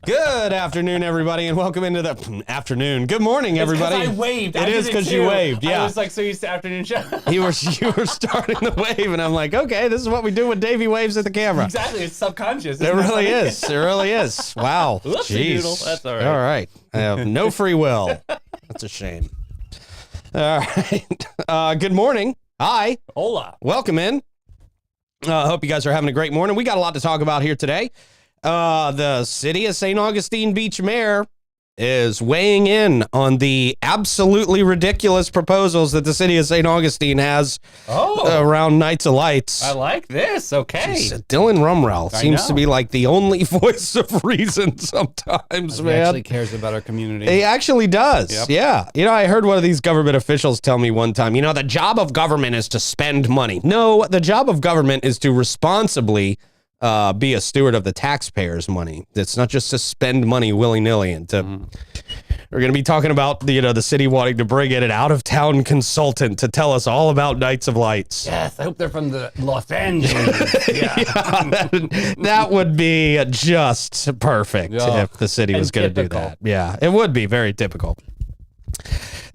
Good afternoon, everybody, and welcome into the afternoon. Good morning, everybody. I waved. It is because you waved. Yeah, I was like so used to afternoon show. you were starting the wave, and I'm like, okay, this is what we do when Davey waves at the camera. Exactly, it's subconscious. It really is. It really is. Wow. Whoopsie doodle. That's all right. All right. I have no free will. That's a shame. All right. Good morning. Hi. Hola. Welcome in. Hope you guys are having a great morning. We got a lot to talk about here today. The city of St. Augustine Beach mayor is weighing in on the absolutely ridiculous proposals that the city of St. Augustine has around Nights of Lights. I like this. Okay. Jeez, Dylan Rumrell seems to be like the only voice of reason sometimes, man. He actually cares about our community. He actually does. Yep. Yeah. You know, I heard one of these government officials tell me one time, the job of government is to spend money. No, the job of government is to responsibly be a steward of the taxpayers' money. It's not just to spend money willy-nilly. And we're going to be talking about the city wanting to bring in an out-of-town consultant to tell us all about Nights of Lights. Yes, I hope they're from the Los Angeles. Yeah, that would be just perfect if the city was going to do that. Yeah, it would be very typical.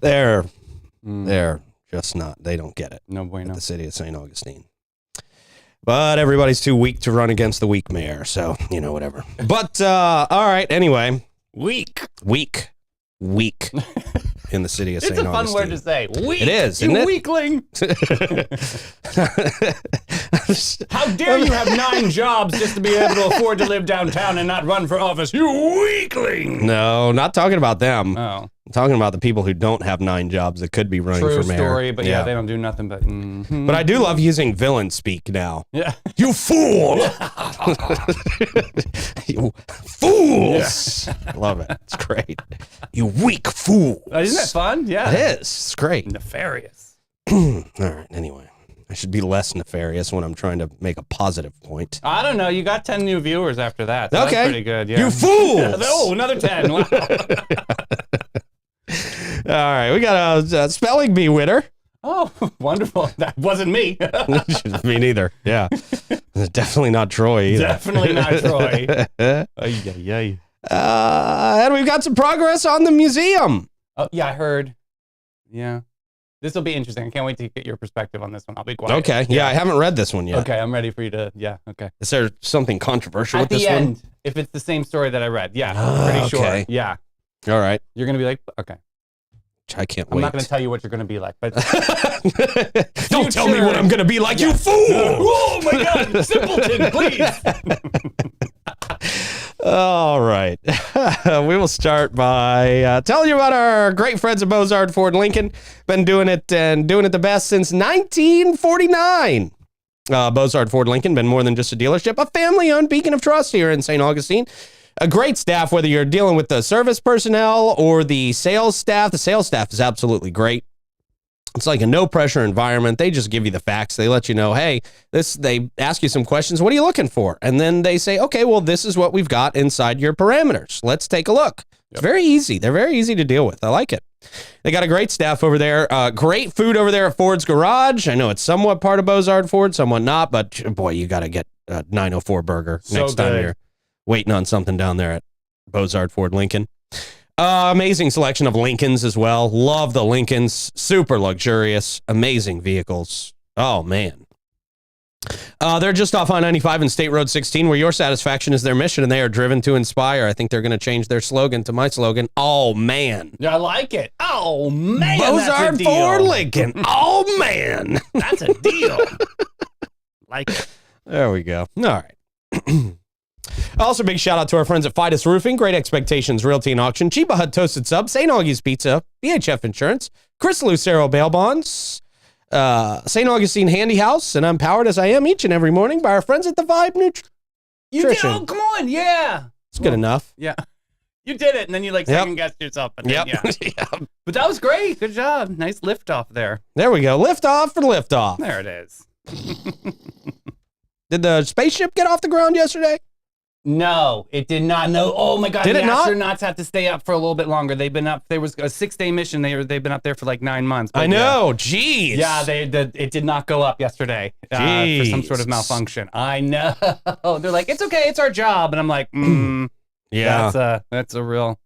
They're just not. They don't get it. No bueno. The city of St. Augustine. But everybody's too weak to run against the weak mayor, so, whatever. But, all right, anyway. Weak. In the city of St. Augustine. It's a fun word to say. Weak. It is, you isn't it? Weakling. How dare you have 9 jobs just to be able to afford to live downtown and not run for office? You weakling. No, not talking about them. Oh. I'm talking about the people who don't have 9 jobs that could be running for mayor. True story, but yeah, they don't do nothing but... But I do love using villain speak now. Yeah. You fool! You fools! Yeah. Love it. It's great. You weak fool. Isn't that fun? Yeah. It is. It's great. Nefarious. All right, anyway. I should be less nefarious when I'm trying to make a positive point. I don't know. You got 10 new viewers after that. So okay. That's pretty good. Yeah. You fools! Oh, another 10. Wow. All right, we got a spelling bee winner. Oh, wonderful. That wasn't me. Me neither. Yeah. Definitely not Troy either. Definitely not Troy. And we've got some progress on the museum. Oh, yeah, I heard. Yeah. This will be interesting. I can't wait to get your perspective on this one. I'll be quiet. Okay. Yeah, I haven't read this one yet. Okay, I'm ready for you to, okay. Is there something controversial with this one? At the one? end, if it's the same story that I read. Yeah, pretty sure. Yeah. All right. You're going to be like, okay. I can't wait. I'm not going to tell you what you're going to be like, but... Don't tell me what I'm going to be like, you fool! Oh, my God! Simpleton, please! All right. We will start by telling you about our great friends at Bozard Ford Lincoln. Been doing it the best since 1949. Bozard Ford Lincoln, been more than just a dealership, a family-owned beacon of trust here in St. Augustine. A great staff, whether you're dealing with the service personnel or the sales staff. The sales staff is absolutely great. It's like a no-pressure environment. They just give you the facts. They let you know, hey, they ask you some questions. What are you looking for? And then they say, okay, well, this is what we've got inside your parameters. Let's take a look. Yep. It's very easy. They're very easy to deal with. I like it. They got a great staff over there. Great food over there at Ford's Garage. I know it's somewhat part of Bozard Ford, somewhat not, but boy, you got to get a 904 burger next time you're waiting on something down there at Bozard Ford Lincoln. Amazing selection of Lincolns as well. Love the Lincolns. Super luxurious. Amazing vehicles. Oh, man. They're just off I-95 and State Road 16, where your satisfaction is their mission, and they are driven to inspire. I think they're going to change their slogan to my slogan. Oh, man. I like it. Oh, man. Bozard Ford Lincoln. Oh, man. That's a deal. Like it. There we go. All right. Also, big shout out to our friends at Fidus Roofing, Great Expectations Realty and Auction, Chiba Hut Toasted Sub, St. Augie's Pizza, BHF Insurance, Chris Lucero Bail Bonds, St. Augustine Handy House, and I'm powered as I am each and every morning by our friends at the Vibe Nutrition. You did? Oh, come on, yeah. It's good enough. Yeah. You did it, and then you second guessed yourself. But then, yeah. But that was great. Good job. Nice lift off there. There we go. Lift off for lift off. There it is. Did the spaceship get off the ground yesterday? No, it did not. No. Oh my God. Did it not? The astronauts have to stay up for a little bit longer. They've been up. There was a 6-day mission. They've been up there for like 9 months. I know. Jeez. Yeah. It did not go up yesterday for some sort of malfunction. I know. They're like, it's okay. It's our job. And I'm like, Yeah. That's a real.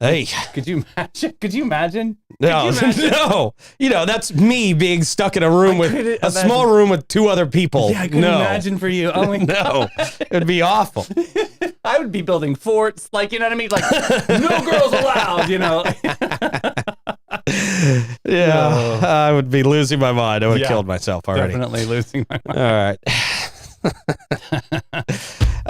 Hey. Could you imagine? Could you imagine? No, no. That's me being stuck in a room with a small room with two other people. Yeah, I couldn't imagine for you. Oh my No, it'd be awful. I would be building forts, like, you know what I mean? Like, no girls allowed, Yeah, I would be losing my mind. I would have killed myself already. Definitely losing my mind. All right.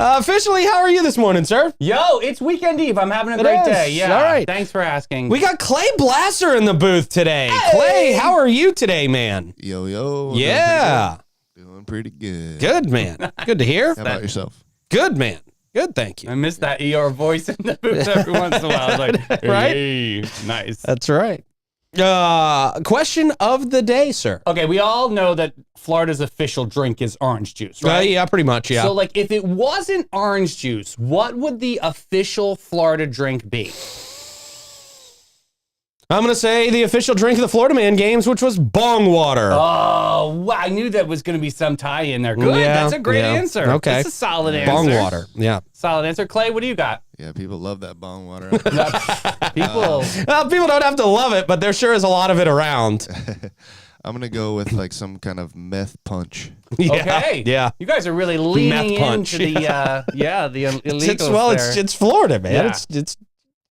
Officially, how are you this morning, sir? Yo, it's weekend eve. I'm having a great day. Yeah. All right. Thanks for asking. We got Clay Blasser in the booth today. Hey! Clay, how are you today, man? Yo. Yeah. Doing pretty good. Good, man. Good to hear. How about yourself? Good, man. Good, thank you. I miss that ER voice in the booth every once in a while. I was like, Right? Hey, nice. That's right. Question of the day, sir. Okay, we all know that Florida's official drink is orange juice, right? Yeah, pretty much, yeah. So, like, if it wasn't orange juice, what would the official Florida drink be? I'm going to say the official drink of the Florida Man games, which was bong water. Oh, wow. I knew that was going to be some tie in there. Good. Yeah, That's a great yeah. answer. Okay. That's a solid answer. Bong water, yeah. Solid answer. Clay, what do you got? Yeah, people love that bong water. People. Well, people don't have to love it, but there sure is a lot of it around. I'm going to go with like some kind of meth punch. Yeah, Okay. Yeah. You guys are really leaning Meth punch. into the, the illegals Well, there. it's Florida, man. Yeah. It's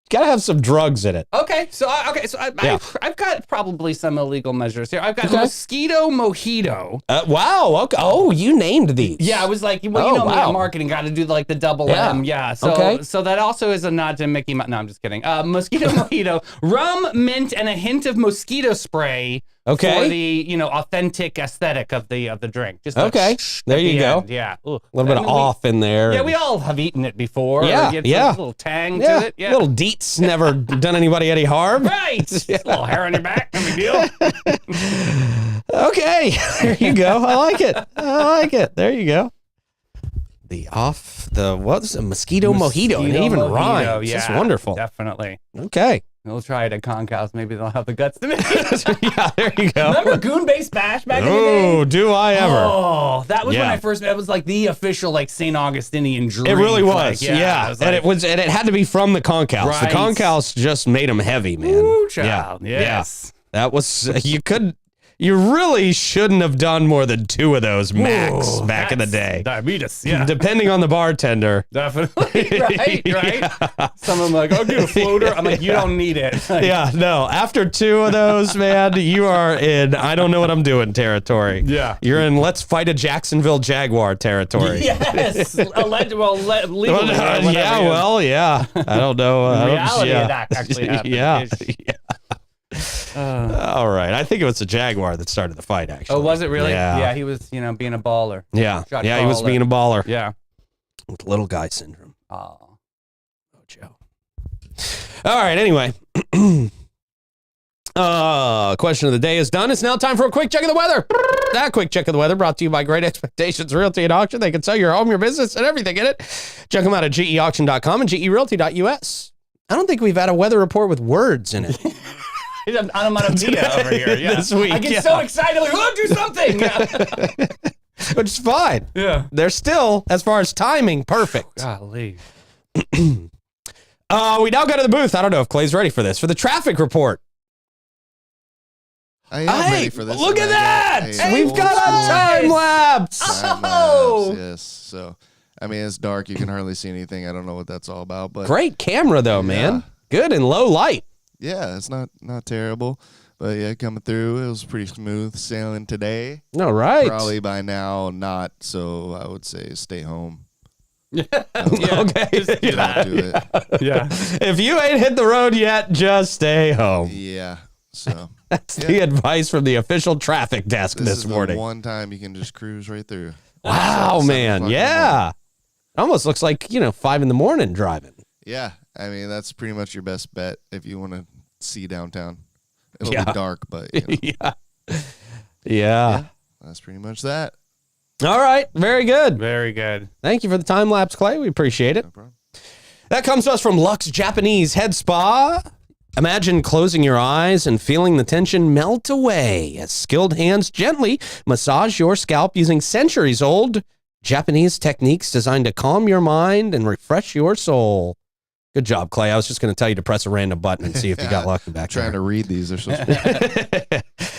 got to have some drugs in it. Okay, so I've got probably some illegal measures here. I've got mosquito mojito. Wow. Okay. Oh, you named these. Yeah, I was like, well, you know me in marketing, got to do like the double Yeah. M. Yeah, so that also is a nod to Mickey Mouse. No, I'm just kidding. Mosquito mojito, rum, mint, and a hint of mosquito spray. Okay. For the authentic aesthetic of the drink. Just Okay. There you go. end. Yeah. A little bit of off in there. Yeah, we all have eaten it before. Yeah, Or yeah. A little tang to it. Yeah. Little deets never done anybody any harm. Right. Just a little hair on your back. No big deal. Okay. There you go. I like it. There you go. What's a mosquito mojito? And it even rhymes. Yeah, It's wonderful. Definitely. Okay. We'll try it at Concows. Maybe they'll have the guts to make it. Yeah, there you go. Remember Goon-Based Bash back in the day? Oh, do I ever? Oh, that was when Yeah. I first met. It was like the official like St. Augustinian drink. It really was. Like, Yeah. it was and like, it had to be from the Concows. Right. The Concows just made them heavy, man. Ooh, child. Yeah. Yes. Yeah. That was you really shouldn't have done more than 2 of those max back in the day. Diabetes. Yeah. Depending on the bartender. Definitely. Right. Yeah. Some of them like, I'll get a floater. I'm like, you don't need it. Like, Yeah, no. After 2 of those, man, you are in I don't know what I'm doing territory. Yeah. You're in let's fight a Jacksonville Jaguar territory. Yes. Legally. Yeah, well, yeah. I don't know. The reality of that actually happened. Yeah. All right. I think it was the Jaguar that started the fight, actually. Oh, was it really? Yeah. Yeah, he was, being a baller. Yeah. Shot Yeah, he was caller. being a baller. Yeah. With little guy syndrome. Oh. Oh, Joe. All right. Anyway. Question of the day is done. It's now time for a quick check of the weather. That quick check of the weather brought to you by Great Expectations Realty and Auction. They can sell your home, your business, and everything in it. Check them out at geauction.com and gerealty.us. I don't think we've had a weather report with words in it. I'm onomatopoeia over here. Yeah. This week, I get so excited. Like, oh, do something. Yeah. Which is fine. Yeah. They're still, as far as timing, perfect. Golly. We now go to the booth. I don't know if Clay's ready for this. For the traffic report. I am ready for this. Look at that! Hey, We've got a time lapse. Oh! Yes. So, I mean, it's dark. You can hardly see anything. I don't know what that's all about, but Great camera, though, man. Good and low light. yeah, it's not terrible. But yeah, coming through, it was pretty smooth sailing today. All right. Probably by now not. So I would say stay home. Okay. Just do that. Don't do it. Yeah. If you ain't hit the road yet, just stay home. Yeah. So That's the advice from the official traffic desk this this is morning. the one time you can just cruise right through. Wow, 7 man. o'clock in the Yeah. Almost looks like, 5 a.m. driving. Yeah, I mean that's pretty much your best bet if you want to see downtown. It'll Yeah. be dark, but you know, Yeah. that's pretty much that. All right. Very good. Very good. Thank you for the time lapse, Clay. We appreciate it. No problem. That comes to us from Lux Japanese Head Spa. Imagine closing your eyes and feeling the tension melt away as skilled hands gently massage your scalp using centuries-old Japanese techniques designed to calm your mind and refresh your soul. Good job, Clay. I was just going to tell you to press a random button and see if you got lucky back Trying there. to read these. They're so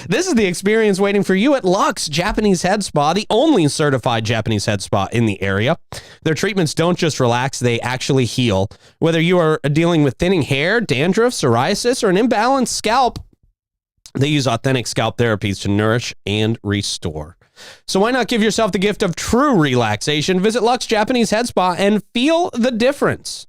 This is the experience waiting for you at Lux Japanese Head Spa, the only certified Japanese head spa in the area. Their treatments don't just relax, they actually heal. Whether you are dealing with thinning hair, dandruff, psoriasis, or an imbalanced scalp, they use authentic scalp therapies to nourish and restore. So why not give yourself the gift of true relaxation? Visit Lux Japanese Head Spa and feel the difference.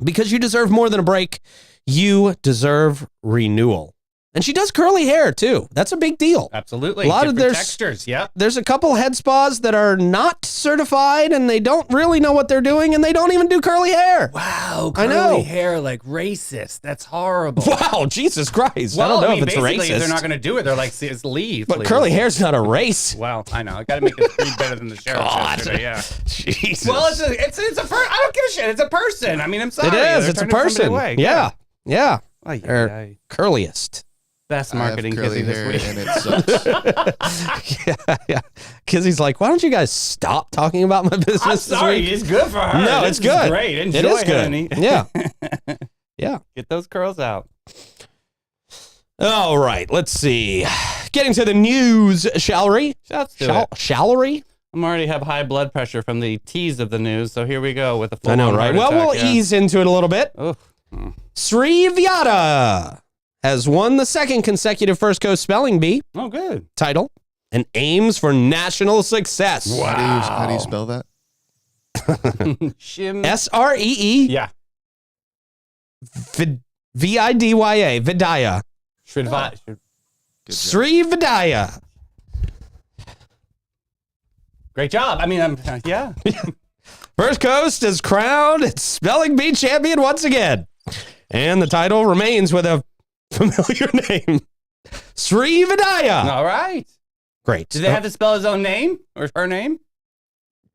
Because you deserve more than a break, you deserve renewal. And she does curly hair too. That's a big deal. Absolutely. A lot of their textures. Yeah. There's a couple head spas that are not certified and they don't really know what they're doing and they don't even do curly hair. Wow. I Curly know. hair like racist. That's horrible. Wow, Jesus Christ. Well, I don't know if it's basically, racist. they're not going to do it. They're like, see, it's leave. but please. curly hair's not a race. Well, I know. I got to make it read better than the sheriff yesterday. Yeah. Jesus. Well, it's a I don't give a shit. It's a person. I mean, I'm sorry. It is. They're It's a turning somebody person. away. Yeah. Yeah. Ay, Or ay, ay. curliest. Best I have marketing curly kissing hair this week. and it sucks. Yeah. Kizzy's like, why don't you guys stop talking about my business I'm this sorry. week? It's good for her. No, This it's is good. Great. Enjoy, It is good. honey. Yeah. Yeah. Get those curls out. All right. Let's see. Getting to the news, shall we? Let's do it. Shall we? I'm already have high blood pressure from the tease of the news, so here we go with a full I know, right? Well, we'll ease into it a little bit. Oh. Sri Vyata has won the second consecutive First Coast Spelling Bee Oh, good. title and aims for national success. How do you spell that? Shim. Sree Yeah. Vidya. Vidya. Shridva- Good job. Sri Vidya. Great job. I mean, yeah. First Coast is crowned its Spelling Bee champion once again. And the title remains with a familiar name. Sri Vidya. All right. Great. Did they have to spell his own name or her name?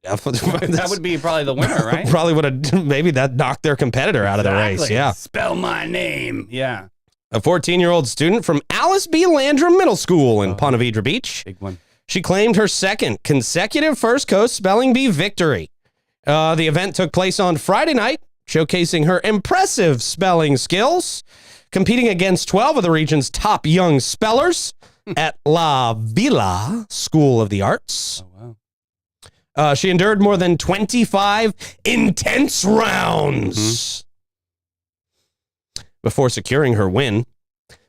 That would be probably the winner, right? Probably would have, maybe that knocked their competitor out of the race. Exactly. Yeah. Spell my name. Yeah. A 14-year-old student from Alice B. Landrum Middle School in Ponte Vedra Beach. Big one. She claimed her second consecutive First Coast Spelling Bee victory. The event took place on Friday night, showcasing her impressive spelling skills, competing against 12 of the region's top young spellers at La Villa School of the Arts. Oh, wow. She endured more than 25 intense rounds before securing her win.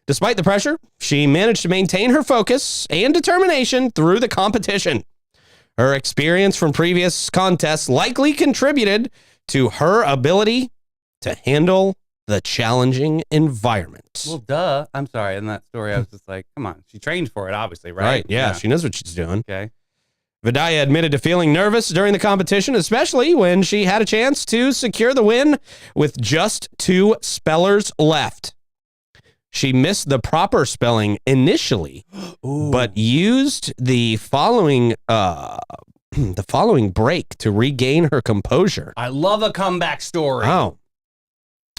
Despite the pressure, she managed to maintain her focus and determination through the competition. Her experience from previous contests likely contributed to her ability to handle the challenging environment. Well, duh. I'm sorry. In that story, I was just like, come on. She trained for it, obviously, right? Yeah, she knows what she's doing. Okay. Vidya admitted to feeling nervous during the competition, especially when she had a chance to secure the win with just 2 spellers left. She missed the proper spelling initially, but used the following break to regain her composure. I love a comeback story. Wow.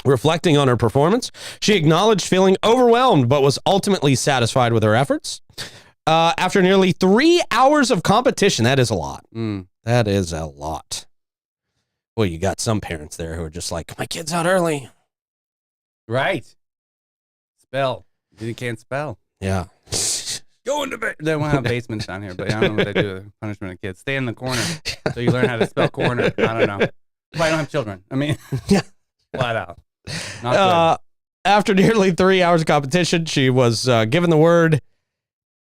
Reflecting on her performance, she acknowledged feeling overwhelmed, but was ultimately satisfied with her efforts. After nearly 3 hours of competition, that is a lot. That is a lot. Well, you got some parents there who are just like, my kid's out early. Right. Spell. You can't spell. Yeah. Go into bed. They won't have basements down here, but I don't know what they do. Punishment of kids. Stay in the corner. So you learn how to spell corner. I don't know. But I don't have children. I mean, Yeah. flat out. Not After nearly 3 hours of competition, she was given the word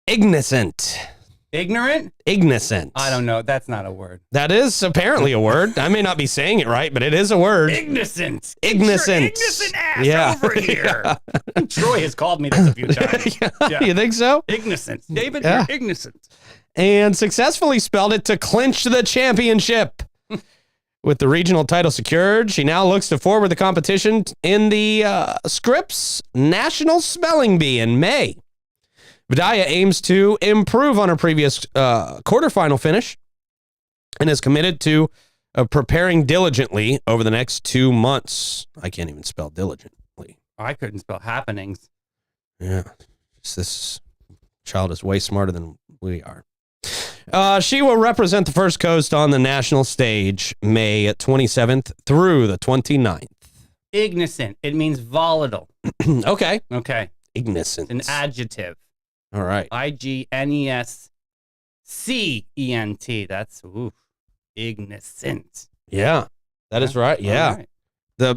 ignicent. good. Ignorant? Ignicent. I don't know. That's not a word. That is apparently a word. I may not be saying it right, but it is a word. Ignicent. Ignicent. Ignicent ass Yeah. over here. Troy has called me this a few times. Yeah. You think so? Ignicent. David, Yeah. you're ignicent. And successfully spelled it to clinch the championship. With the regional title secured, she now looks to forward the competition in the Scripps National Spelling Bee in May. Vidya aims to improve on her previous quarterfinal finish and is committed to preparing diligently over the next 2 months. I can't even spell diligently. I couldn't spell happenings. Yeah. This child is way smarter than we are. She will represent the First Coast on the national stage May 27th through the 29th. Igniscent. It means volatile. Okay. Okay. Igniscent. An adjective. All right. IGNESCENT. That's igniscent. Yeah, that is right. Yeah. All right.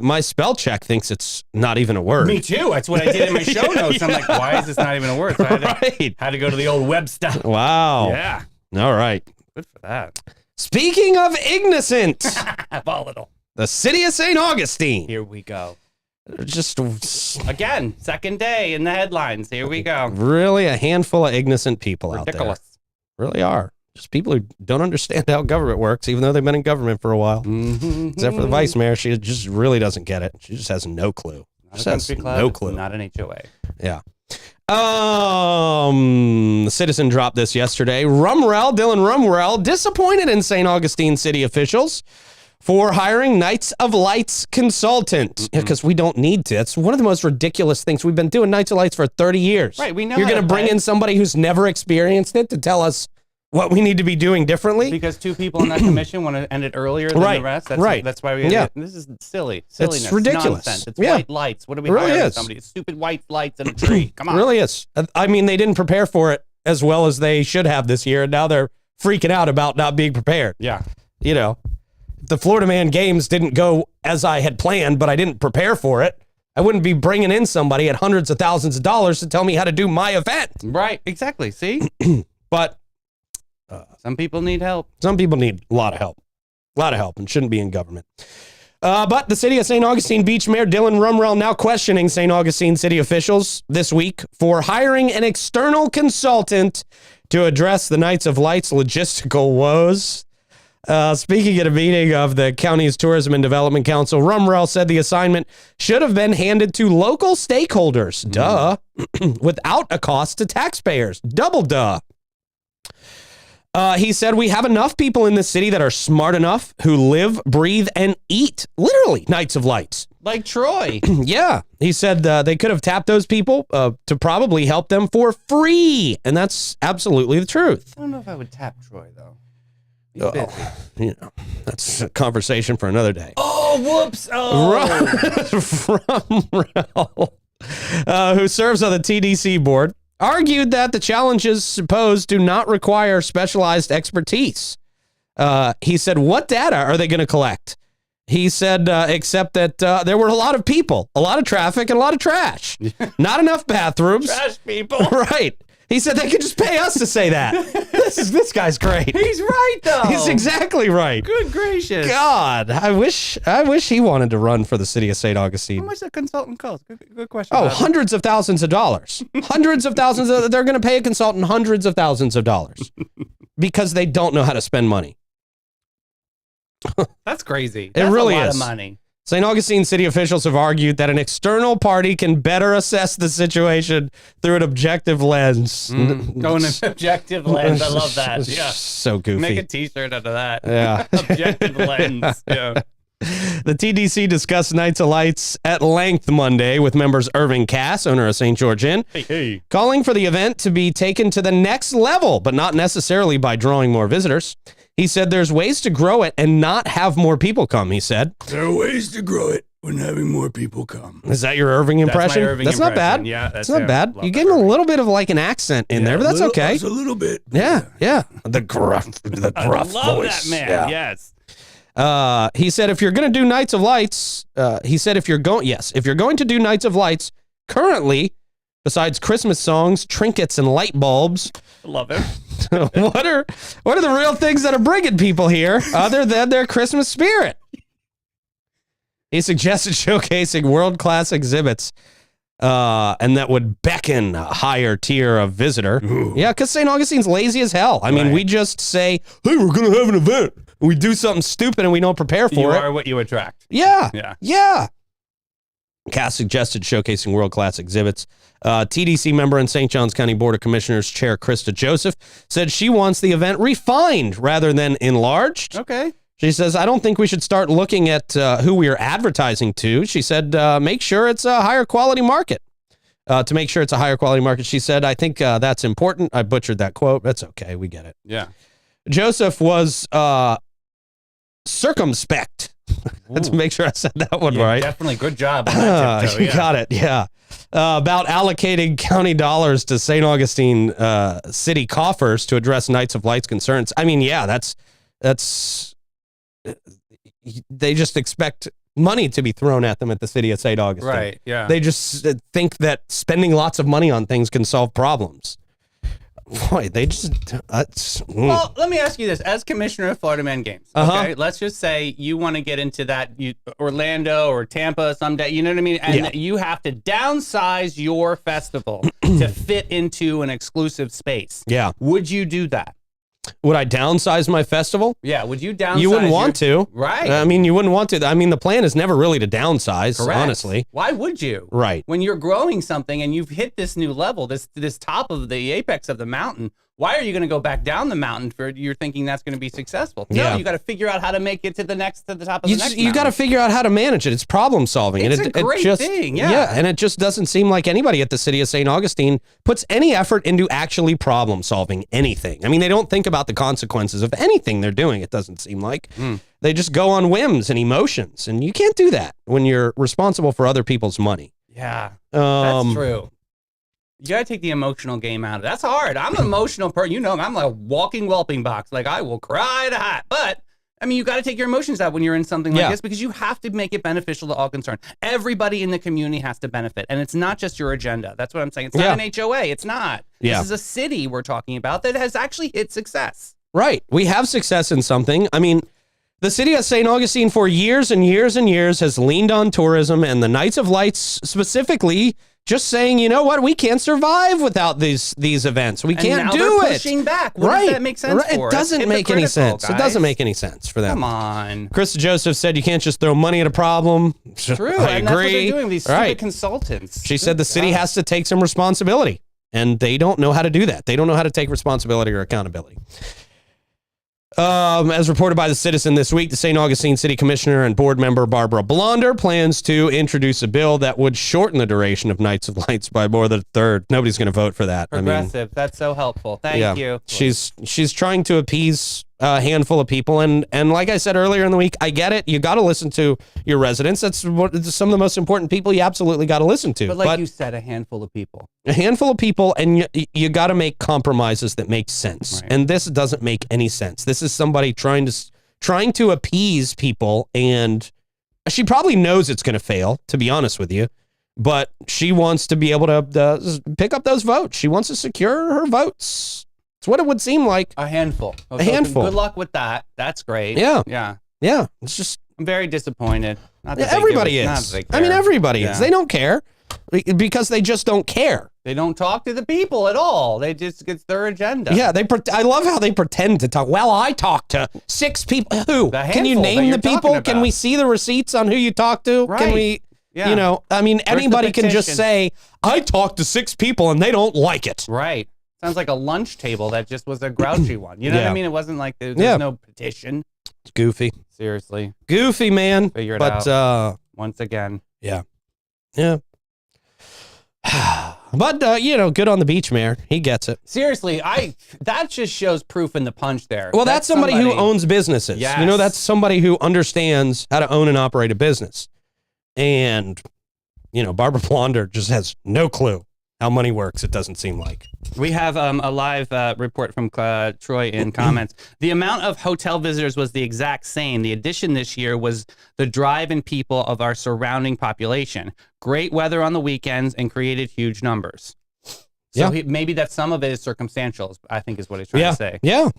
My spell check thinks it's not even a word. Me too. That's what I did in my show notes. I'm like, why is this not even a word? So I had to go to the old web stuff. Wow. Yeah. All right. Good for that. Speaking of igniscent, Volatile. the city of St. Augustine. Here we go. Just Again, second day in the headlines. Here we go. really a handful of igniscent people Ridiculous. out there. Really are. Just people who don't understand how government works, even though they've been in government for a while. Mm-hmm. Except for the vice mayor, she just really doesn't get it. She just has no clue. Not Just a has country club, no it's clue. not an HOA. Yeah. The Citizen dropped this yesterday. Dylan Rumrell, disappointed in St. Augustine city officials for hiring Knights of Lights consultant. Because we don't need to. It's one of the most ridiculous things. We've been doing Knights of Lights for 30 years. Right, we know You're how going to to bring play. in somebody who's never experienced it to tell us what we need to be doing differently? Because two people in that commission want to end it earlier than Right, the rest. right. That's why we. Yeah. This is silliness. ridiculous. Nonsense. It's Yeah. white lights. What are we It really hiring is. somebody? It's stupid white lights and a tree. Come on. It really is. I mean, they didn't prepare for it as well as they should have this year, and now they're freaking out about not being prepared. Yeah. You know, the Florida Man games didn't go as I had planned, but I didn't prepare for it. I wouldn't be bringing in somebody at hundreds of thousands of dollars to tell me how to do my event. Right. Exactly. See. But Some people need help. some people need a lot of help. A lot of help and shouldn't be in government. But the city of St. Augustine Beach Mayor Dylan Rumrell now questioning St. Augustine city officials this week for hiring an external consultant to address the Knights of Lights logistical woes. Speaking at a meeting of the county's Tourism and Development Council, Rumrell said the assignment should have been handed to local stakeholders, duh, without a cost to taxpayers, double duh. He said, we have enough people in the city that are smart enough who live, breathe, and eat, literally, Knights of Lights. Like Troy. Yeah. He said they could have tapped those people to probably help them for free. And that's absolutely the truth. I don't know if I would tap Troy though. He's busy. You know, that's a conversation for another day. Oh, whoops. Oh. Rumrell, who serves on the TDC board, argued that the challenges supposed do not require specialized expertise. He said, what data are they going to collect? He said, except that there were a lot of people, a lot of traffic, and a lot of trash. Not enough bathrooms. Trash people. Right. He said they could just pay us to say that. This guy's great. He's right though. He's exactly right. Good gracious. God, I wish he wanted to run for the city of St. How Augustine. much does a consultant cost? Good question. Oh, Bobby. hundreds of thousands of dollars. Hundreds of thousands. They're going to pay a consultant hundreds of thousands of dollars because they don't know how to spend money. That's crazy. That's really a lot is. of money. St. Augustine city officials have argued that an external party can better assess the situation through an objective lens. Going an objective lens. I love that. Yeah. So goofy. Make a t-shirt out of that. Yeah. Objective lens. Yeah. The TDC discussed Knights of Lights at length Monday with members Irving Cass, owner of St. George Inn, Hey. calling for the event to be taken to the next level, but not necessarily by drawing more visitors. He said there's ways to grow it and not have more people come, he said. There are ways to grow it when having more people come. Is that your Irving impression? That's my Irving That's not impression. bad. Yeah, that's that's not it. bad. Love You that gave him a Irving. little bit of like an accent in there, but that's okay. Just a little bit. Yeah. The gruff I love voice. that man. Yeah. Yes. He said, if you're going to do Knights of Lights, if you're going to do Knights of Lights currently, besides Christmas songs, trinkets, and light bulbs, Love it. what are the real things that are bringing people here other than their Christmas spirit? He suggested showcasing world-class exhibits, and that would beckon a higher tier of visitor. Ooh. Yeah, because St. Augustine's lazy as hell. I mean, Right. we just say, hey, we're going to have an event. We do something stupid and we don't prepare You for it. are what you attract. Yeah. Yeah. Yeah. Cass suggested showcasing world-class exhibits. TDC member and St. Johns County Board of Commissioners Chair Krista Joseph said she wants the event refined rather than enlarged. Okay. She says, I don't think we should start looking at who we are advertising to. She said, make sure it's a higher quality market. To make sure it's a higher quality market, she said, I think that's important. I butchered that quote. That's okay. We get it. Yeah. Joseph was circumspect. Let's make sure I said that one right. Definitely. Good job. On that tiptoe, You got it. Yeah. About allocating county dollars to St. Augustine city coffers to address Knights of Light's concerns. I mean, yeah, that's they just expect money to be thrown at them at the city of St. Augustine. Right. Yeah. They just think that spending lots of money on things can solve problems. Boy, they just Well, let me ask you this: as commissioner of Florida Man Games, okay, let's just say you want to get into that Orlando or Tampa someday. You know what I mean? And you have to downsize your festival to fit into an exclusive space. Yeah. Would you do that? Would I downsize my festival? Yeah. Would you downsize? You wouldn't want to. Right. I mean, you wouldn't want to. I mean, the plan is never really to downsize, Correct. honestly. Why would you? Right. When you're growing something and you've hit this new level, this top of the apex of the mountain, why are you going to go back down the mountain for you're thinking that's going to be successful? No, Yeah. you got to figure out how to make it to the top of the next mountain. You got to figure out how to manage it. It's problem solving. It's and a great thing, yeah. Yeah, and it just doesn't seem like anybody at the city of St. Augustine puts any effort into actually problem solving anything. I mean, they don't think about the consequences of anything they're doing, it doesn't seem like. They just go on whims and emotions, and you can't do that when you're responsible for other people's money. Yeah, that's true. You got to take the emotional game out of it. That's hard. I'm an emotional person. You know, I'm like a walking whelping box. Like, I will cry to hot. But, I mean, you got to take your emotions out when you're in something like this because you have to make it beneficial to all concerned. Everybody in the community has to benefit. And it's not just your agenda. That's what I'm saying. It's not an HOA. It's not. Yeah. This is a city we're talking about that has actually hit success. Right. We have success in something. I mean, the city of St. Augustine for years and years and years has leaned on tourism, and the Knights of Lights specifically just saying, you know what, we can't survive without these events. We can't do it. Pushing back. What does that make sense for? It doesn't make any sense. Guys. It doesn't make any sense for them. Come on. Chris Joseph said you can't just throw money at a problem. True. I and agree. That's what they're doing. These stupid consultants. She said the city has to take some responsibility, and they don't know how to do that. They don't know how to take responsibility or accountability. As reported by the Citizen this week, the St. Augustine City Commissioner and board member Barbara Blonder plans to introduce a bill that would shorten the duration of Nights of Lights by more than a third. Nobody's going to vote for that. Progressive. That's so helpful. Thank you. She's trying to appease a handful of people, and like I said earlier in the week, I get it. You got to listen to your residents. That's some of the most important people you absolutely got to listen to. But like you said, a handful of people. A handful of people, and you got to make compromises that make sense. Right. And this doesn't make any sense. This is somebody trying to appease people, and she probably knows it's going to fail, to be honest with you. But she wants to be able to pick up those votes. She wants to secure her votes. It's what it would seem like. A handful. A handful. Good luck with that. That's great. Yeah. Yeah. Yeah. It's just. I'm very disappointed. Not that everybody is. I mean, everybody is. They don't care because they just don't care. They don't talk to the people at all. They just get their agenda. Yeah. I love how they pretend to talk. Well, I talked to 6 people. Who? Can you name the people? Can we see the receipts on who you talked to? Right. Can we? Yeah. You know, I mean, anybody can just say, I talked to 6 people and they don't like it. Right. Sounds like a lunch table that just was a grouchy one. You know what I mean? It wasn't like there's no petition. It's goofy. Seriously. Goofy, man. Figure it out. Once again. Yeah. Yeah. But, good on the beach, Mayor. He gets it. Seriously, that just shows proof in the punch there. Well, that's somebody who owns businesses. Yes. You know, that's somebody who understands how to own and operate a business. And, Barbara Blonder just has no clue how money works, it doesn't seem like. We have a live report from Troy in comments. The amount of hotel visitors was the exact same. The addition this year was the drive-in people of our surrounding population. Great weather on the weekends and created huge numbers. So maybe that some of it is circumstantial, I think is what he's trying to say. Yeah.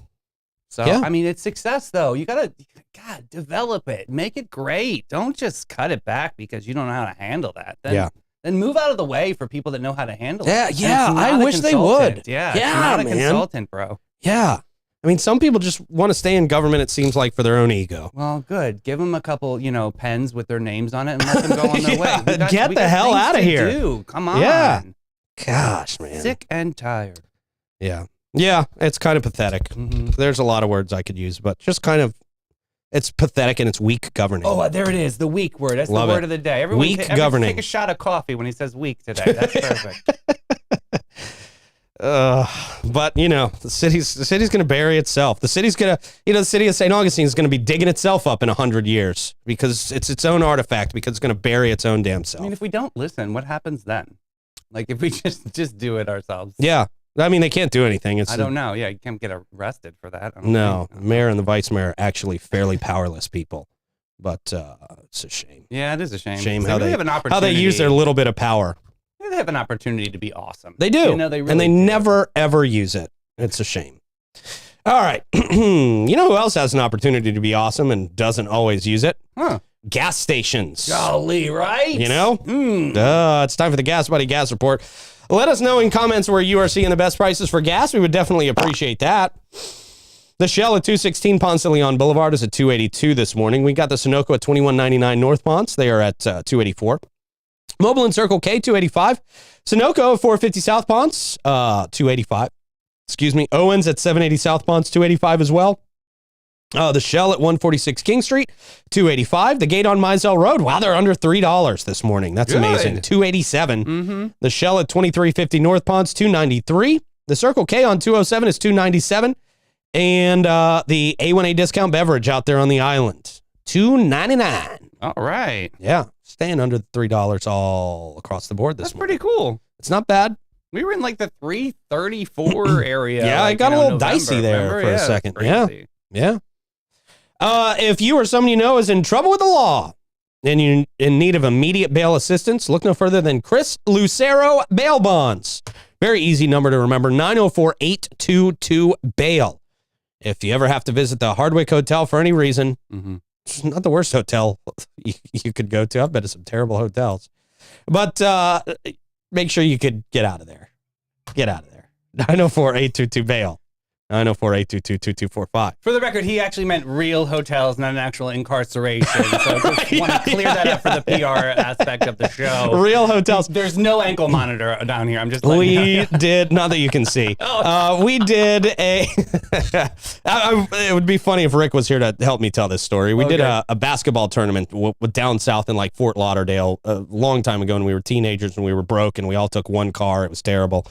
So, I mean, it's success, though. You got to, develop it. Make it great. Don't just cut it back because you don't know how to handle that. Then move out of the way for people that know how to handle it. Yeah, I wish they would. Yeah, not a consultant, bro. Yeah. I mean, some people just want to stay in government, it seems like, for their own ego. Well, good. Give them a couple, pens with their names on it and let them go on their way. Get the hell out of here. Come on. Yeah. Gosh, man. Sick and tired. Yeah. Yeah, it's kind of pathetic. Mm-hmm. There's a lot of words I could use, but just kind of, it's pathetic and it's weak governing. Oh, there it is. The weak word. That's the word of the day. Everyone weak governing. Take a shot of coffee when he says weak today. That's perfect. But the city's going to bury itself. The city's going to, the city of St. Augustine is going to be digging itself up in 100 years because it's its own artifact, because it's going to bury its own damn self. I mean, if we don't listen, what happens then? Like if we just do it ourselves? Yeah. I mean, they can't do anything. I don't know. Yeah, you can't get arrested for that. No, the mayor and the vice mayor are actually fairly powerless people. But it's a shame. Yeah, it is a shame. Shame They how really they have an opportunity. how they use their little bit of power. They have an opportunity to be awesome. They do. They really and they do. never, ever use it. It's a shame. All right. You know who else has an opportunity to be awesome and doesn't always use it? Huh. Gas stations. Golly, right? It's time for the Gas Buddy Gas Report. Let us know in comments where you are seeing the best prices for gas. We would definitely appreciate that. The Shell at 216 Ponce de Leon Boulevard is at $2.82 this morning. We got the Sunoco at $21.99 North Ponce. They are at $2.84. Mobile and Circle K, $2.85. Sunoco, $4.50 South Ponce, $2.85. Excuse me. Owens at $7.80 South Ponce, $2.85 as well. The Shell at 146 King Street, $2.85. The Gate on Mizell Road, wow, they're under $3 this morning. That's Good. amazing. $2.87. Mm-hmm. The Shell at 2350 North Ponce, $2.93. The Circle K on 207 is $2.97. And the A1A discount beverage out there on the island, $2.99. All right. Yeah, staying under the $3 all across the board this That's morning. pretty cool. It's not bad. We were in like the 334 area. Yeah, like, it got a little November, dicey there remember? for a Yeah, it's second. crazy. Yeah. If you or someone you know is in trouble with the law and you're in need of immediate bail assistance, look no further than Chris Lucero Bail Bonds. Very easy number to remember, 904-822-BAIL. If you ever have to visit the Hardwick Hotel for any reason, it's not the worst hotel you could go to. I've been to some terrible hotels. But make sure you could get out of there. Get out of there. 904-822-BAIL. 904-822-2245. For the record, he actually meant real hotels, not an actual incarceration. So I just want to clear that up for the PR aspect of the show. Real hotels. There's no ankle monitor down here. I'm just letting you know. We did, not that you can see. We did a, it would be funny if Rick was here to help me tell this story. We did a basketball tournament down south in like Fort Lauderdale a long time ago when we were teenagers and we were broke and we all took one car. It was terrible.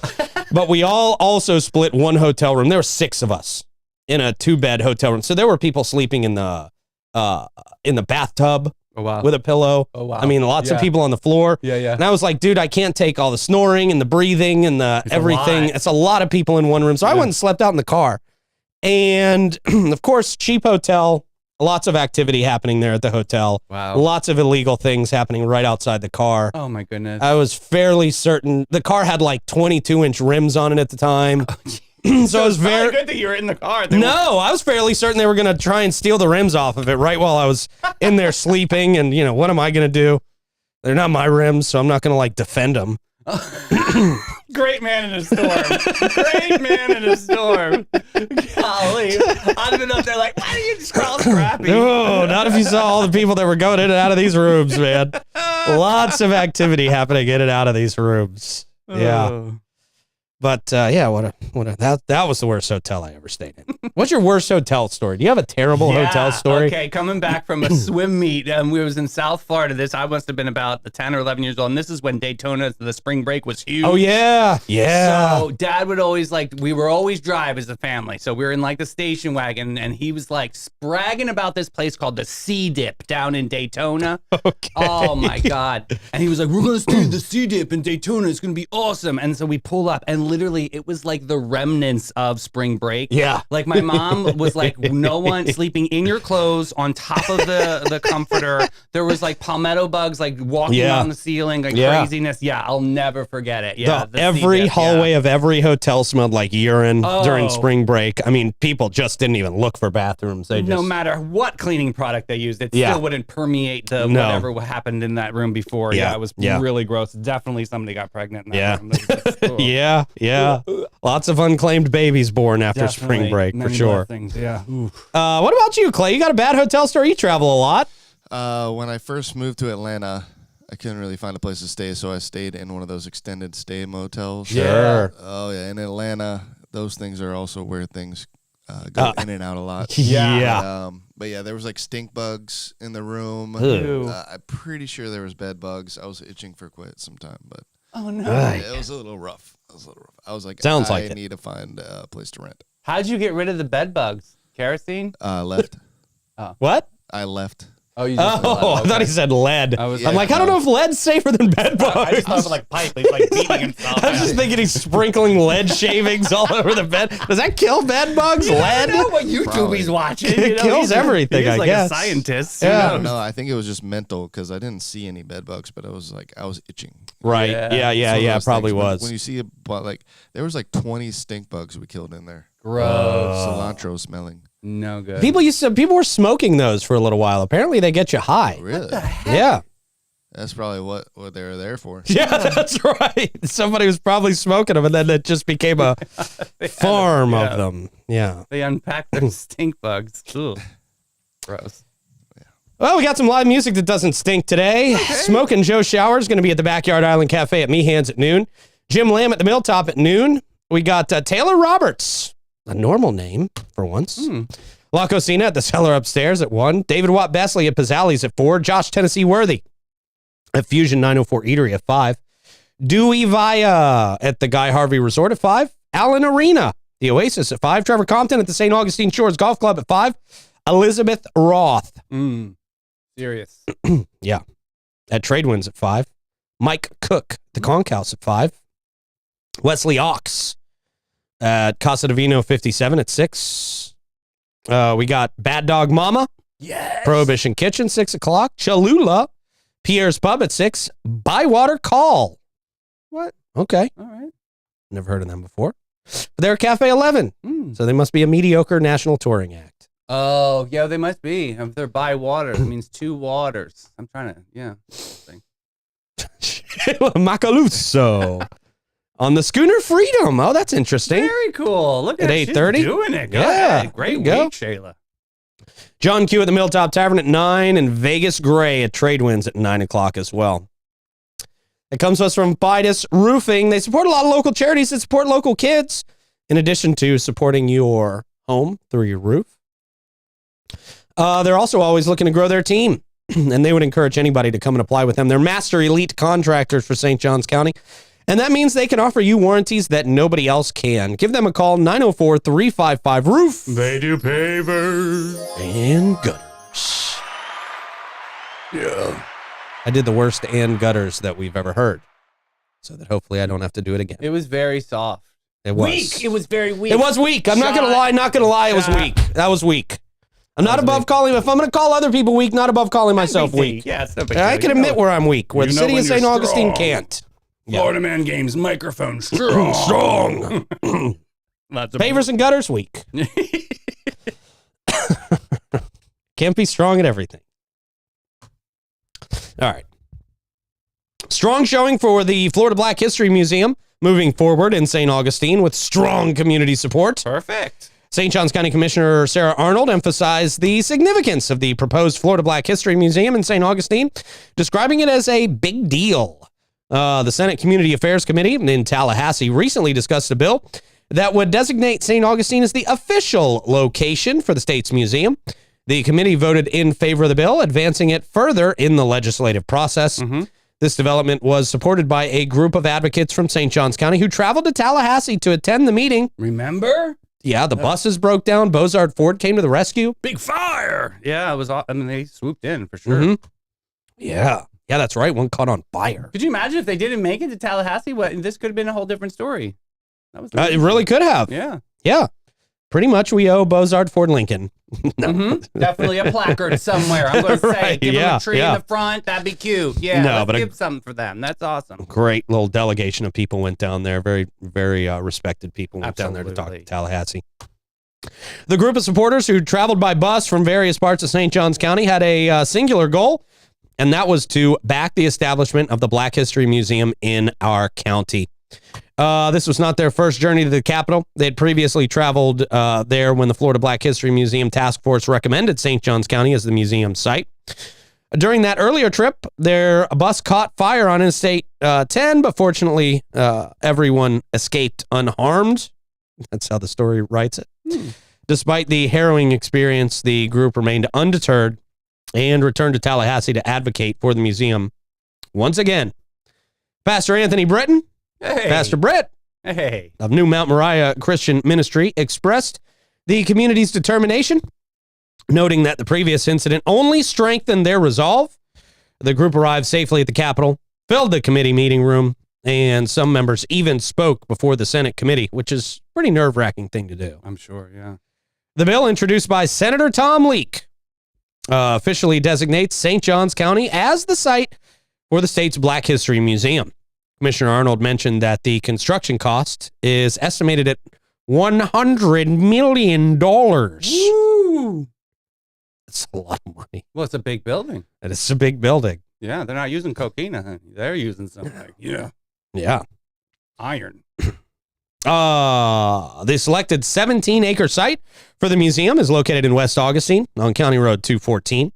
But we all also split one hotel room. There were 6 of us in a 2-bed hotel room. So there were people sleeping in the bathtub with a pillow. Oh, wow. I mean, lots of people on the floor. Yeah. And I was like, dude, I can't take all the snoring and the breathing and the everything. It's a lot of people in one room. So I went and slept out in the car. And of course, cheap hotel, lots of activity happening there at the hotel. Wow. Lots of illegal things happening right outside the car. Oh, my goodness. I was fairly certain the car had like 22-inch rims on it at the time. So I was very good that you were in the car. I was fairly certain they were going to try and steal the rims off of it right while I was in there sleeping. And, what am I going to do? They're not my rims, so I'm not going to like defend them. Great man in a storm. Great man in a storm. Golly. I'd have been up there like, why do you just call scrappy? No, not if you saw all the people that were going in and out of these rooms, man. Lots of activity happening in and out of these rooms. Yeah. Oh. But that was the worst hotel I ever stayed in. What's your worst hotel story? Do you have a terrible hotel story? Okay, coming back from a swim meet, we was in South Florida. I must have been about 10 or 11 years old, and this is when Daytona, the spring break was huge. Oh yeah. So Dad would always we were always drive as a family. So we were in like the station wagon, and he was like bragging about this place called the Sea Dip down in Daytona. Okay. Oh my God! And he was like, "We're gonna stay at the Sea Dip in Daytona. It's gonna be awesome." And so we pull up, and literally it was like the remnants of spring break. Yeah. Like my mom was like, no one sleeping in your clothes on top of the comforter. There was like palmetto bugs like walking on the ceiling, like craziness. Yeah, I'll never forget it. Yeah. Every hallway of every hotel smelled like urine during spring break. I mean, people just didn't even look for bathrooms. They no matter what cleaning product they used, it still wouldn't permeate whatever happened in that room before. Yeah, it was really gross. Definitely somebody got pregnant in that room. Yeah. Lots of unclaimed babies born after spring break, for sure. Yeah. What about you, Clay? You got a bad hotel story? You travel a lot. When I first moved to Atlanta, I couldn't really find a place to stay, so I stayed in one of those extended stay motels. Sure. Oh, yeah. In Atlanta, those things are also where things go in and out a lot. Yeah. But yeah, there was like stink bugs in the room. I'm pretty sure there was bed bugs. I was itching for quite some time, but Oh, no. It was a little rough. I was like, Sounds like I need to find a place to rent. How'd you get rid of the bed bugs? Kerosene? Left. What? I left. Oh, you just Oh, I thought he said lead. I'm like, I don't know if lead's safer than bed bugs. I just thought of like pipe. He's like beating himself. I was just thinking he's sprinkling lead shavings all over the bed. Does that kill bed bugs? Lead? I don't know what YouTube Probably. he's watching. It kills everything, He's I like guess. a scientist. Yeah. I don't know. I think it was just mental because I didn't see any bed bugs, but I was itching. Right. Yeah. Yeah. Those Probably things. When was. you see there was like 20 stink bugs we killed in there. Gross. Cilantro smelling. No good. People were smoking those for a little while. Apparently, they get you high. Really? Yeah. That's probably what they were there for. Yeah, that's right. Somebody was probably smoking them, and then it just became a farm of them. Yeah. They unpacked their stink bugs. Ugh. Gross. Well, we got some live music that doesn't stink today. Smoking Joe Shower is going to be at the Backyard Island Cafe at Meehan's at noon. Jim Lamb at the Milltop at noon. We got Taylor Roberts, a normal name for once. La Cocina at the Cellar upstairs at 1. David Watt Besley at Pizzali's at 4. Josh Tennessee Worthy at Fusion 904 Eatery at 5. Dewey Vaya at the Guy Harvey Resort at 5. Allen Arena, the Oasis at 5. Trevor Compton at the St. Augustine Shores Golf Club at 5. Elizabeth Roth. Serious. Yeah. At Tradewinds at 5. Mike Cook, the Conch House at 5. Wesley Ox at Casa Divino 57 at 6. We got Bad Dog Mama. Yes. Prohibition Kitchen, 6 o'clock. Cholula, Pierre's Pub at 6. Bywater Call. What? Okay. All right. Never heard of them before. But they're Cafe 11. So they must be a mediocre national touring act. Oh, yeah, they must be. If they're by water, it means 2 waters. I'm trying to, yeah. Macaluso. On the Schooner Freedom. Oh, that's interesting. Very cool. Look at At she's 8:30? doing it. Go Yeah, ahead. there Great you go. week, Shayla. John Q at the Milltop Tavern at 9, and Vegas Gray at Tradewinds at 9 o'clock as well. It comes to us from Bidus Roofing. They support a lot of local charities that support local kids, in addition to supporting your home through your roof. They're also always looking to grow their team, and they would encourage anybody to come and apply with them. They're master elite contractors for St. Johns County, and that means they can offer you warranties that nobody else can. Give them a call, 904-355-ROOF. They do pavers. And gutters. Yeah. I did the worst and gutters that we've ever heard, so that hopefully I don't have to do it again. It was very soft. It was. Weak. It was very weak. It was weak. I'm not going to lie. Not going to lie. It was Shot. weak. That was weak. I'm not above calling, if I'm going to call other people weak, not above calling myself weak. Yeah, it's no big I deal. can admit where I'm weak, where the You know city when of St. you're Augustine strong. can't. Yeah. Florida Man Games microphone strong. Lots of Pavers and gutters, weak. Can't be strong at everything. All right. Strong showing for the Florida Black History Museum moving forward in St. Augustine with strong community support. Perfect. St. Johns County Commissioner Sarah Arnold emphasized the significance of the proposed Florida Black History Museum in St. Augustine, describing it as a big deal. The Senate Community Affairs Committee in Tallahassee recently discussed a bill that would designate St. Augustine as the official location for the state's museum. The committee voted in favor of the bill, advancing it further in the legislative process. This development was supported by a group of advocates from St. Johns County who traveled to Tallahassee to attend the meeting. Remember? Yeah, the buses broke down. Bozard Ford came to the rescue. Big fire. Yeah, it was. I mean, they swooped in for sure. Yeah. Yeah, that's right. One caught on fire. Could you imagine if they didn't make it to Tallahassee? What this could have been a whole different story. That was It really could have. Yeah. Yeah. Pretty much we owe Bozard Ford Lincoln. Definitely a placard somewhere. I'm going to say, Right, give them yeah, a tree yeah. in the front. That'd be cute. Yeah, No, let's but give something for them. That's awesome. Great little delegation of people went down there. Very, very respected people went down there to talk to Absolutely. Tallahassee. The group of supporters who traveled by bus from various parts of St. Johns County had a singular goal, and that was to back the establishment of the Black History Museum in our county. This was not their first journey to the Capitol. They had previously traveled there when the Florida Black History Museum Task Force recommended St. Johns County as the museum site. During that earlier trip, their bus caught fire on Interstate 10, but fortunately, everyone escaped unharmed. That's how the story writes it. Despite the harrowing experience, the group remained undeterred and returned to Tallahassee to advocate for the museum once again. Pastor Anthony Britton, Hey. Pastor Britt Hey. of New Mount Moriah Christian Ministry, expressed the community's determination, noting that the previous incident only strengthened their resolve. The group arrived safely at the Capitol, filled the committee meeting room, and some members even spoke before the Senate committee, which is a pretty nerve-wracking thing to do. I'm sure, yeah. The bill, introduced by Senator Tom Leake, officially designates St. Johns County as the site for the state's Black History Museum. Commissioner Arnold mentioned that the construction cost is estimated at $100 million. Woo! That's a lot of money. Well, it's a big building. And it's a big building. Yeah, they're not using cocaine, honey. They're using something. Yeah. Yeah. Iron. The selected 17-acre site for the museum is located in West Augustine on County Road 214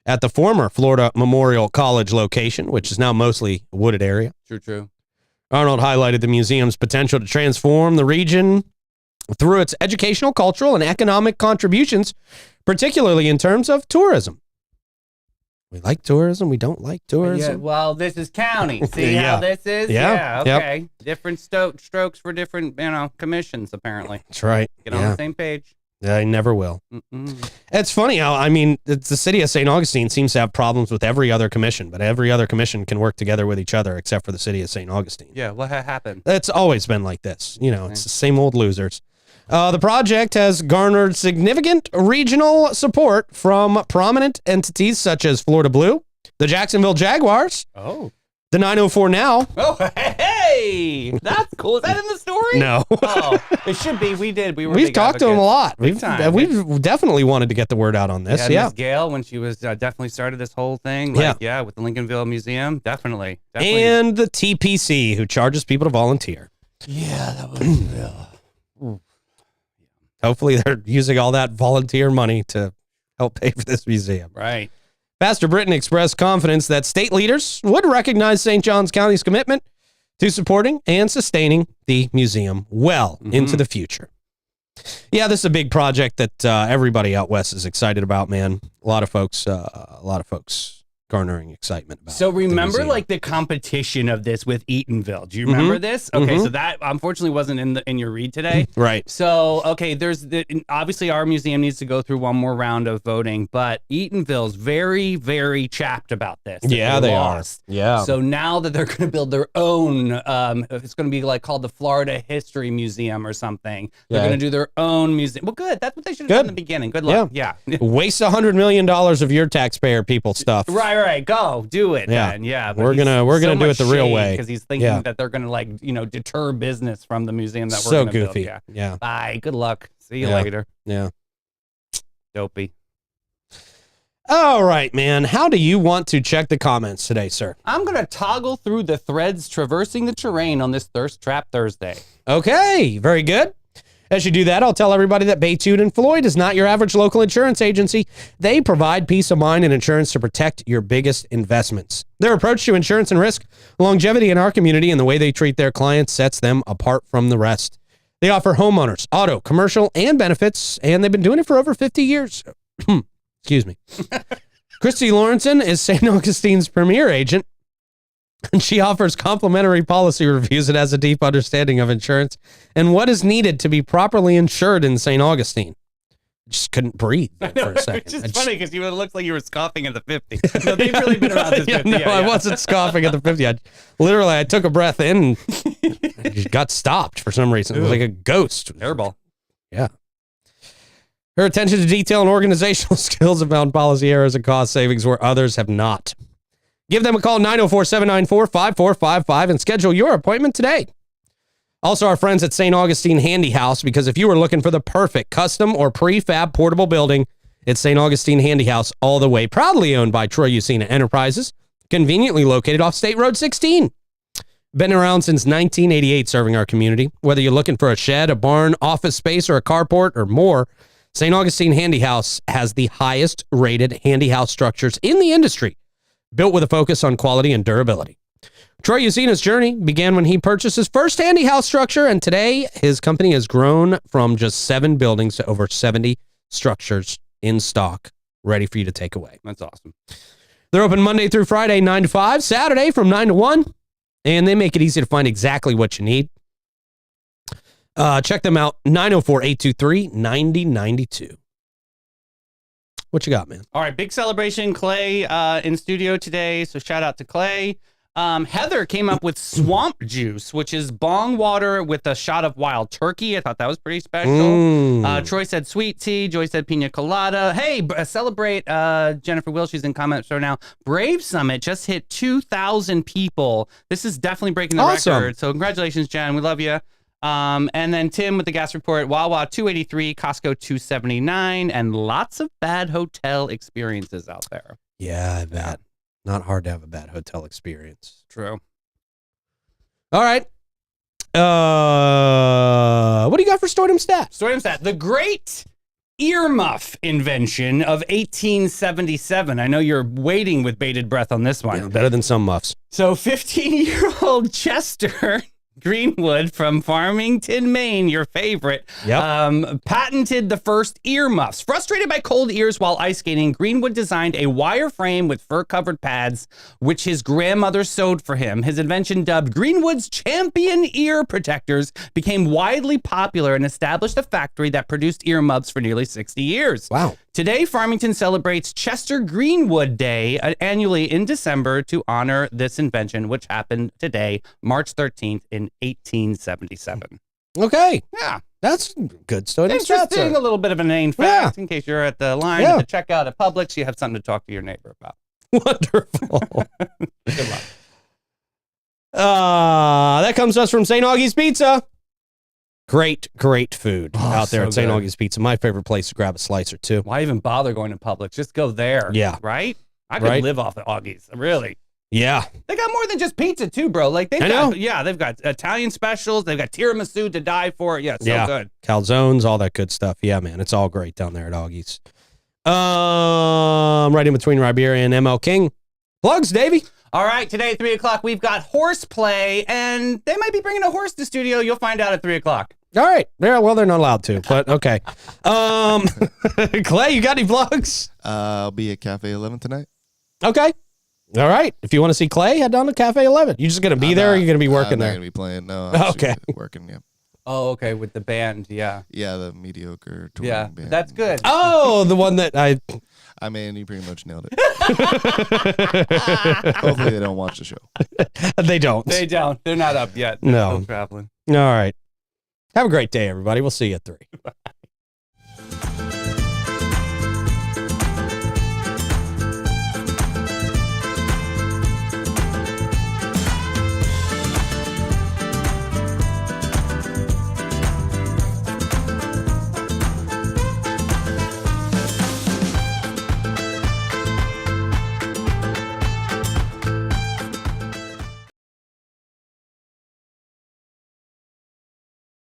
at the former Florida Memorial College location, which is now mostly a wooded area. True. Arnold highlighted the museum's potential to transform the region through its educational, cultural, and economic contributions, particularly in terms of tourism. We like tourism. We don't like tourism. Yeah, well, this is county. See Yeah. how this is? Yeah. Okay. Different strokes for different, commissions, apparently. That's right. Get on the same page. I never will. Mm-mm. It's funny how, the city of St. Augustine seems to have problems with every other commission, but every other commission can work together with each other except for the city of St. Augustine. Yeah, what happened? It's always been like this. It's the same old losers. The project has garnered significant regional support from prominent entities such as Florida Blue, the Jacksonville Jaguars, Oh. the 904 Now. Oh, hey! That's cool. Is that in the story? No. Oh, it should be. We've We've talked to them a lot. We've time. definitely wanted to get the word out on this. Miss Gail, when she was definitely started this whole thing. With the Lincolnville Museum. Definitely. And the TPC, who charges people to volunteer. Yeah, that was. Hopefully they're using all that volunteer money to help pay for this museum. Right. Pastor Britton expressed confidence that state leaders would recognize St. Johns County's commitment to supporting and sustaining the museum well into the future. Yeah, this is a big project that everybody out west is excited about, man. A lot of folks garnering excitement about. So remember, the the competition of this with Eatonville. Do you remember this? Okay, so that unfortunately wasn't in your read today. Right. So obviously our museum needs to go through one more round of voting, but Eatonville's very, very chapped about this. Yeah, they are. Yeah. So now that they're going to build their own, it's going to be called the Florida History Museum or something. They're going to do their own museum. Well, good. That's what they should have done in the beginning. Good luck. Yeah. Waste $100 million of your taxpayer people stuff. Right. Go do it. Yeah. Then. Yeah. We're gonna do it the real way because he's thinking that they're gonna deter business from the museum that we're so gonna goofy. build. Yeah. Bye. Good luck. See you later. Yeah. Dopey. All right, man. How do you want to check the comments today, sir? I'm gonna toggle through the threads traversing the terrain on this Thirst Trap Thursday. Okay. Very good. As you do that, I'll tell everybody that Baytude and Floyd is not your average local insurance agency. They provide peace of mind and insurance to protect your biggest investments. Their approach to insurance and risk, longevity in our community, and the way they treat their clients sets them apart from the rest. They offer homeowners, auto, commercial, and benefits, and they've been doing it for over 50 years. Excuse me. Christy Lawrenson is St. Augustine's premier agent, and she offers complimentary policy reviews and has a deep understanding of insurance and what is needed to be properly insured in St. Augustine. Just couldn't breathe for a second. It's just funny because it looks like you were scoffing at the 50. No, they've really been around this 50. I wasn't scoffing at the 50. I took a breath in and I just got stopped for some reason. It was like a ghost. Airball. Yeah. Her attention to detail and organizational skills have found policy errors and cost savings where others have not. Give them a call, 904-794-5455, and schedule your appointment today. Also, our friends at St. Augustine Handy House, because if you were looking for the perfect custom or prefab portable building, it's St. Augustine Handy House all the way. Proudly owned by Troy Usina Enterprises, conveniently located off State Road 16. Been around since 1988 serving our community. Whether you're looking for a shed, a barn, office space, or a carport, or more, St. Augustine Handy House has the highest rated handy house structures in the industry, built with a focus on quality and durability. Troy Usina's journey began when he purchased his first handy house structure, and today his company has grown from just 7 buildings to over 70 structures in stock, ready for you to take away. That's awesome. They're open Monday through Friday, 9 to 5, Saturday from 9 to 1, and they make it easy to find exactly what you need. Check them out, 904-823-9092. What you got, man? All right, big celebration. Clay in studio today, so shout out to Clay. Heather came up with swamp juice, which is bong water with a shot of wild turkey. I thought that was pretty special. Troy said sweet tea. Joy said pina colada. Hey, celebrate Jennifer Will. She's in comments right now. Brave Summit just hit 2,000 people. This is definitely breaking the record. So congratulations, Jen. We love you. And then Tim with the gas report, Wawa 283, Costco 279, and lots of bad hotel experiences out there. Yeah, I bet. Not hard to have a bad hotel experience. True. All right. What do you got for Stoidum Stat? Stoidum Stat, the great earmuff invention of 1877. I know you're waiting with bated breath on this one. Yeah, better than some muffs. So 15-year-old Chester Greenwood from Farmington, Maine, your favorite, patented the first earmuffs. Frustrated by cold ears while ice skating, Greenwood designed a wire frame with fur-covered pads, which his grandmother sewed for him. His invention, dubbed Greenwood's Champion Ear Protectors, became widely popular and established a factory that produced earmuffs for nearly 60 years. Wow. Today, Farmington celebrates Chester Greenwood Day annually in December to honor this invention, which happened today, March 13th in 1877. Okay. Yeah. That's good Stoidum Stat. Interesting, a little bit of a name fact in case you're at the line at the checkout at Publix, you have something to talk to your neighbor about. Wonderful. Good luck. That comes to us from St. Augie's Pizza. Great food out there at St. Augie's Pizza. My favorite place to grab a slice or two. Why even bother going to Publix? Just go there. Yeah. Right? I could live off of Augie's. Really. Yeah. They got more than just pizza too, bro. Like they've got Italian specials. They've got tiramisu to die for. Yeah, good. Calzones, all that good stuff. Yeah, man. It's all great down there at Augie's. Right in between Riberia and ML King. Plugs, Davey. All right, today at 3 o'clock, we've got horseplay, and they might be bringing a horse to the studio. You'll find out at 3 o'clock. All right. Well, they're not allowed to, but okay. Clay, you got any plugs? I'll be at Cafe 11 tonight. Okay. All right. If you want to see Clay, head down to Cafe 11. You just going to be there or are you going to be working there? I'm not going to be playing. No. I'm okay. Working, yeah. Oh, okay, with the band, yeah. Yeah, the mediocre touring band. That's good. Oh, the one that I mean, you pretty much nailed it. Hopefully they don't watch the show. They don't. They don't. They're not up yet. They're No. still traveling. All right. Have a great day, everybody. We'll see you at 3.